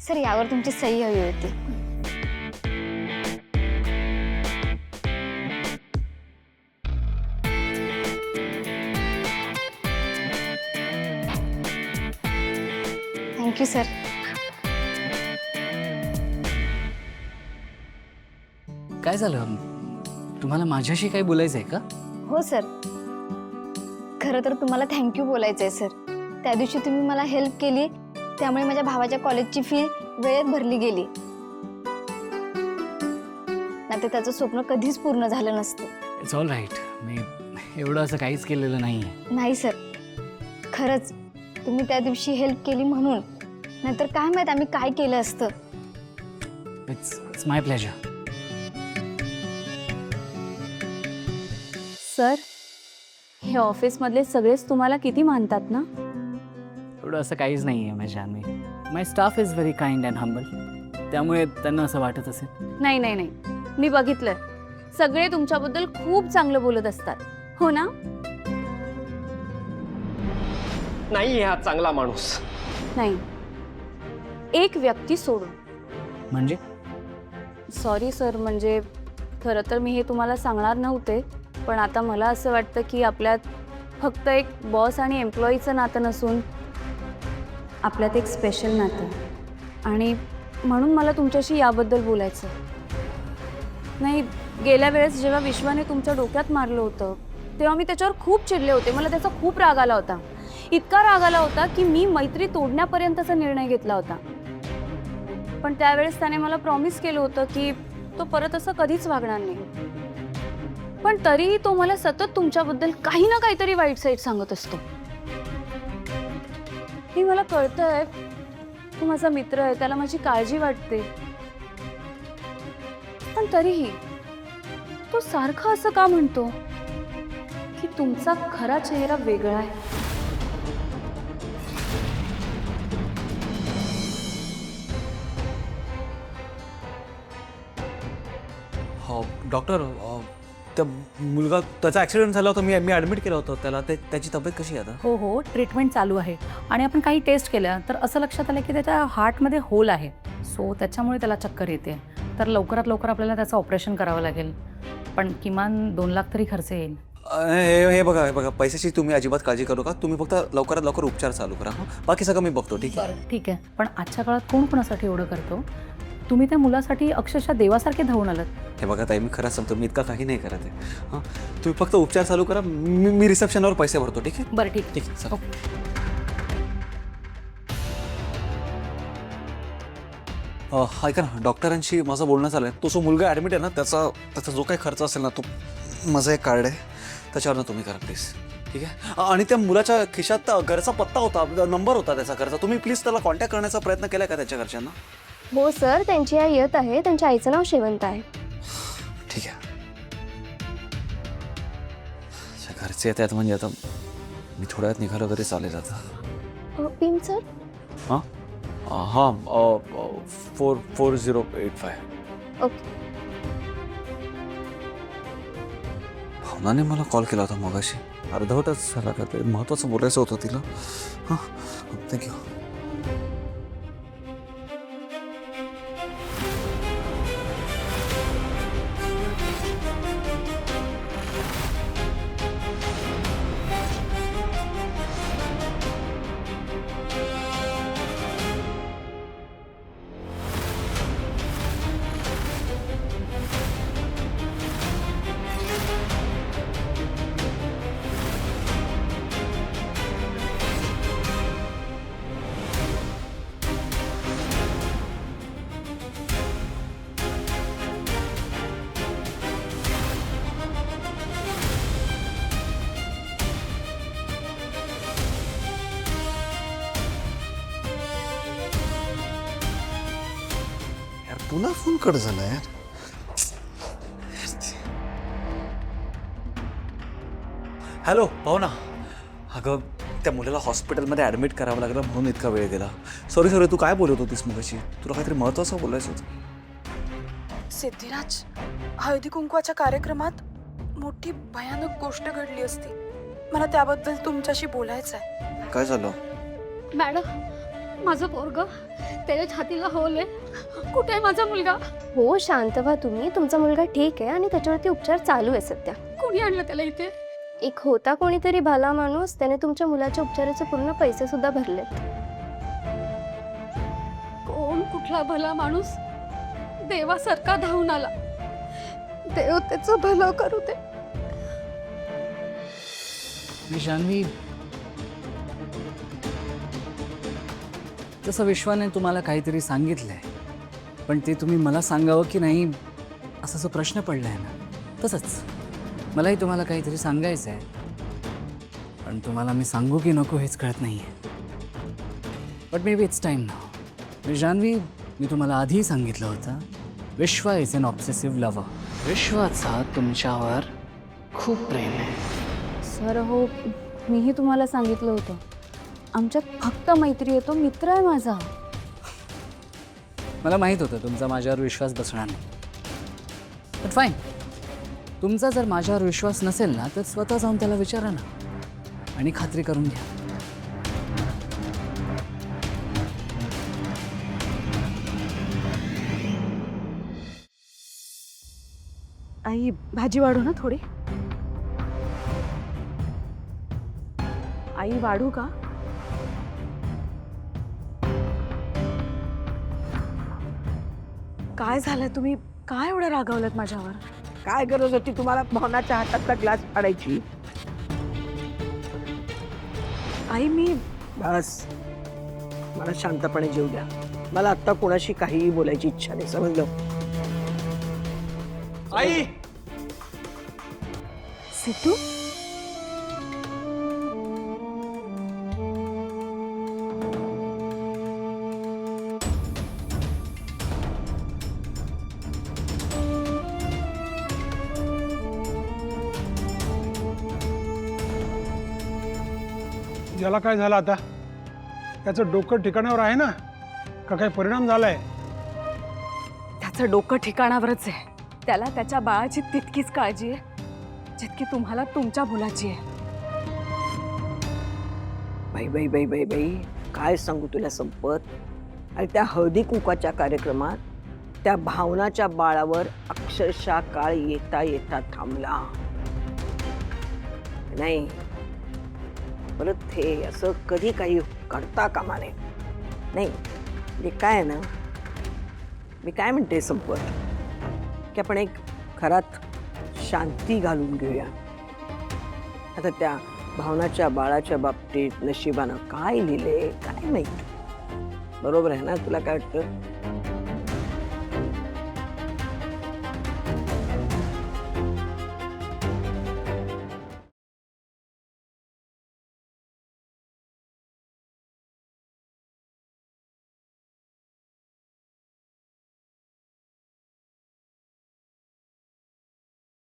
Sir यावर तुमची सही हवी होती. Thank you sir. काय झालं? तुम्हाला माझ्याशी काही बोलायचं आहे का? हो सर, खरं तर तुम्हाला थँक्यू बोलायचं आहे सर. त्या दिवशी तुम्ही मला हेल्प केली, त्यामुळे माझ्या भावाच्या कॉलेजची फी वेळेत भरली गेली. नाहीतर त्याचं स्वप्न कधीच पूर्ण झालं नसतं. It's all right. मी एवढं असं काहीच केलेलं नाही आहे. नाही सर, खरंच तुम्ही त्या दिवशी हेल्प केली म्हणून, नाहीतर काय माहीत आम्ही काय केलं असतं. It's my pleasure. सर, हे ऑफिसमधले सगळेच तुम्हाला किती मानतात ना? एवढं असं काहीच नाही आहे माझ्या. My staff is very kind and humble, त्यामुळे त्यांना असं वाटत असेल. नाही नाही नाही, मी बघितलंय. सगळे तुमच्याबद्दल खूप चांगलं बोलत असतात, हो ना? नाही हा चांगला माणूस. नाही, एक व्यक्ती सोडून. म्हणजे सॉरी सर, म्हणजे खरं तर मी हे तुम्हाला सांगणार नव्हते, पण आता मला असं वाटतं की आपल्यात फक्त एक बॉस आणि एम्प्लॉईचं नातं नसून आपल्यात एक स्पेशल नातं आहे. आणि म्हणून मला तुमच्याशी याबद्दल बोलायचं. नाही, गेल्या वेळेस जेव्हा विश्वाने तुमच्या डोक्यात मारलं होतं तेव्हा मी त्याच्यावर खूप चिडले होते. मला त्याचा खूप राग आला होता. इतका राग आला होता की मी मैत्री तोडण्यापर्यंतचा निर्णय घेतला होता. पण त्यावेळेस त्याने मला प्रॉमिस केलं होतं की तो परत असं कधीच वागणार नाही. पण तरीही तो मला सतत तुमच्याबद्दल काही ना काहीतरी वाईट साईड सांगत असतो. हे मला कळतंय, तो माझा मित्र आहे, त्याला माझी काळजी वाटते. पण तरीही तो सारखा असं का म्हणतो की तुमचा खरा चेहरा वेगळा आहे? हो डॉक्टर, त्या मुलगा त्याचा ॲक्सिडेंट झाला होता. मी ॲडमिट केलं होतं त्याला. त्याची तब्येत कशी आहे आता? हो हो, ट्रीटमेंट चालू आहे. आणि आपण काही टेस्ट केल्या तर असं लक्षात आलं की त्याच्या हार्टमध्ये होल आहे. सो त्याच्यामुळे त्याला चक्कर येते. तर लवकरात लवकर आपल्याला त्याचं ऑपरेशन करावं लागेल. पण किमान 2 लाख तरी खर्च येईल. हे बघा पैशाची तुम्ही अजिबात काळजी करू नका. तुम्ही फक्त लवकरात लवकर उपचार चालू करा. बाकी सगळं मी बघतो. ठीक आहे? ठीक आहे, पण आजच्या काळात कोण कोणासाठी एवढं करतो? तुम्ही त्या मुलासाठी अक्षरशः देवासारखे धावून आलात. हे बघा ताई, मी खरंच सांगतो, मी इतका काही नाही करत आहे. हां, तुम्ही फक्त उपचार चालू करा. मी रिसेप्शनवर पैसे भरतो. ठीक आहे? बरं, ठीक ठीक आहे, चला. ऐका ना, डॉक्टरांशी माझं बोलणं चालू आहे. तो जो मुलगा ॲडमिट आहे ना, त्याचा जो काही खर्च असेल ना, तो माझं एक कार्ड आहे, त्याच्यावरनं तुम्ही करा प्लीज. ठीक आहे? आणि त्या मुलाच्या खिशात घरचा पत्ता होता, नंबर होता त्याचा घरचा. तुम्ही प्लीज त्याला कॉन्टॅक्ट करण्याचा प्रयत्न केला का त्याच्या घरच्यांना? हो सर, त्यांची आई येत आहे. त्यांच्या आईचं नाव शेवंत आहे. ठीक आहे. घरचे येतात म्हणजे आता मी थोड्या वेळात निघालो तरी चालेल आता. भीम सर, हां हां 4085. ओके. भावनाने मला कॉल केला होता मगाशी. अर्धवटच झाला का? ते महत्त्वाचं बोलायचं होतं तिला. हां, थँक्यू. पुन्हा फोन कट झाला यार. हॅलो भावना, अगं त्या मुलाला हॉस्पिटलमध्ये ॲडमिट करावं लागलं म्हणून इतका वेळ गेला. सॉरी तू काय बोलत होतीस मगाशी? तुला काहीतरी महत्त्वाचं बोलायचं होतं. सिद्धिराज, हळदी कुंकवाच्या कार्यक्रमात मोठी भयानक गोष्ट घडली असती. मला त्याबद्दल तुमच्याशी बोलायचं आहे. काय झालं? मॅडम, माझं पोरग त्याच्या छातीला होल आहे. कुठे आहे माझा मुलगा? हो शांत व्हा तुम्ही, तुमचा मुलगा ठीक आहे आणि त्याच्यावरती उपचार चालू आहे सध्या. कोणी आणलं त्याला इथे? एक होता कोणीतरी भला माणूस, त्याने तुमच्या मुलाच्या उपचाराचे पूर्ण पैसे सुद्धा भरलेत. कोण? कुठला भला माणूस? देवासारखा धावून आला. देव त्याचं भलं करू दे. जान्हवी, तसं विश्वाने तुम्हाला काहीतरी सांगितलंय, पण ते तुम्ही मला सांगावं की नाही असा जो प्रश्न पडलाय ना, तसंच मलाही तुम्हाला काहीतरी सांगायचं आहे, पण तुम्हाला मी सांगू की नको हेच कळत नाही आहे. But may be it's time now. Janhavi, मी तुम्हाला आधी सांगितलं होतं, Vishwa is an obsessive lover. विश्वाचा तुमच्यावर खूप प्रेम आहे. सर हो, मीही तुम्हाला सांगितलं होतं, आमच्यात फक्त मैत्री आहे. तो मित्र आहे माझा. मला माहीत होतं तुमचा माझ्यावर विश्वास बसणार नाही. बट फाईन, तुमचा जर माझ्यावर विश्वास नसेल ना, तर स्वतः जाऊन त्याला विचारा ना आणि खात्री करून घ्या. आई भाजी वाढू ना थोडी? आई वाढू का? काय झालं? तुम्ही काय एवढं रागावलत माझ्यावर? काय गरज होती तुम्हाला भावनाच्या हातातला ग्लास फाडायची? आई मी बस, मला शांतपणे जेवू द्या. मला आत्ता कोणाशी काहीही बोलायची इच्छा नाही, समजलं? आई, सिद्धू, याला काय झालं आता? त्याचं डोकं ठिकाणावर आहे ना? का काही परिणाम झालाय? त्याचं डोकं ठिकाणावरच आहे. त्याला त्याच्या बाळाची तितकीच काळजी आहे जितकी तुम्हाला तुमच्या मुलाची आहे. बाई बाई बाई बाई बाई, काय सांगू तुला संपत. आणि त्या हळदी कुंकाच्या कार्यक्रमात त्या भावनाच्या बाळावर अक्षरशः काळ येता येता थांबला नाही. परत हे असं कधी काही करता कामा नये. नाही म्हणजे काय आहे ना, मी काय म्हणते संपत, की आपण एक घरात शांती घालून घेऊया. आता त्या भावनाच्या बाळाच्या बाबतीत नशिबानं काय लिहिले काय माहिती. बरोबर आहे ना? तुला काय वाटतं?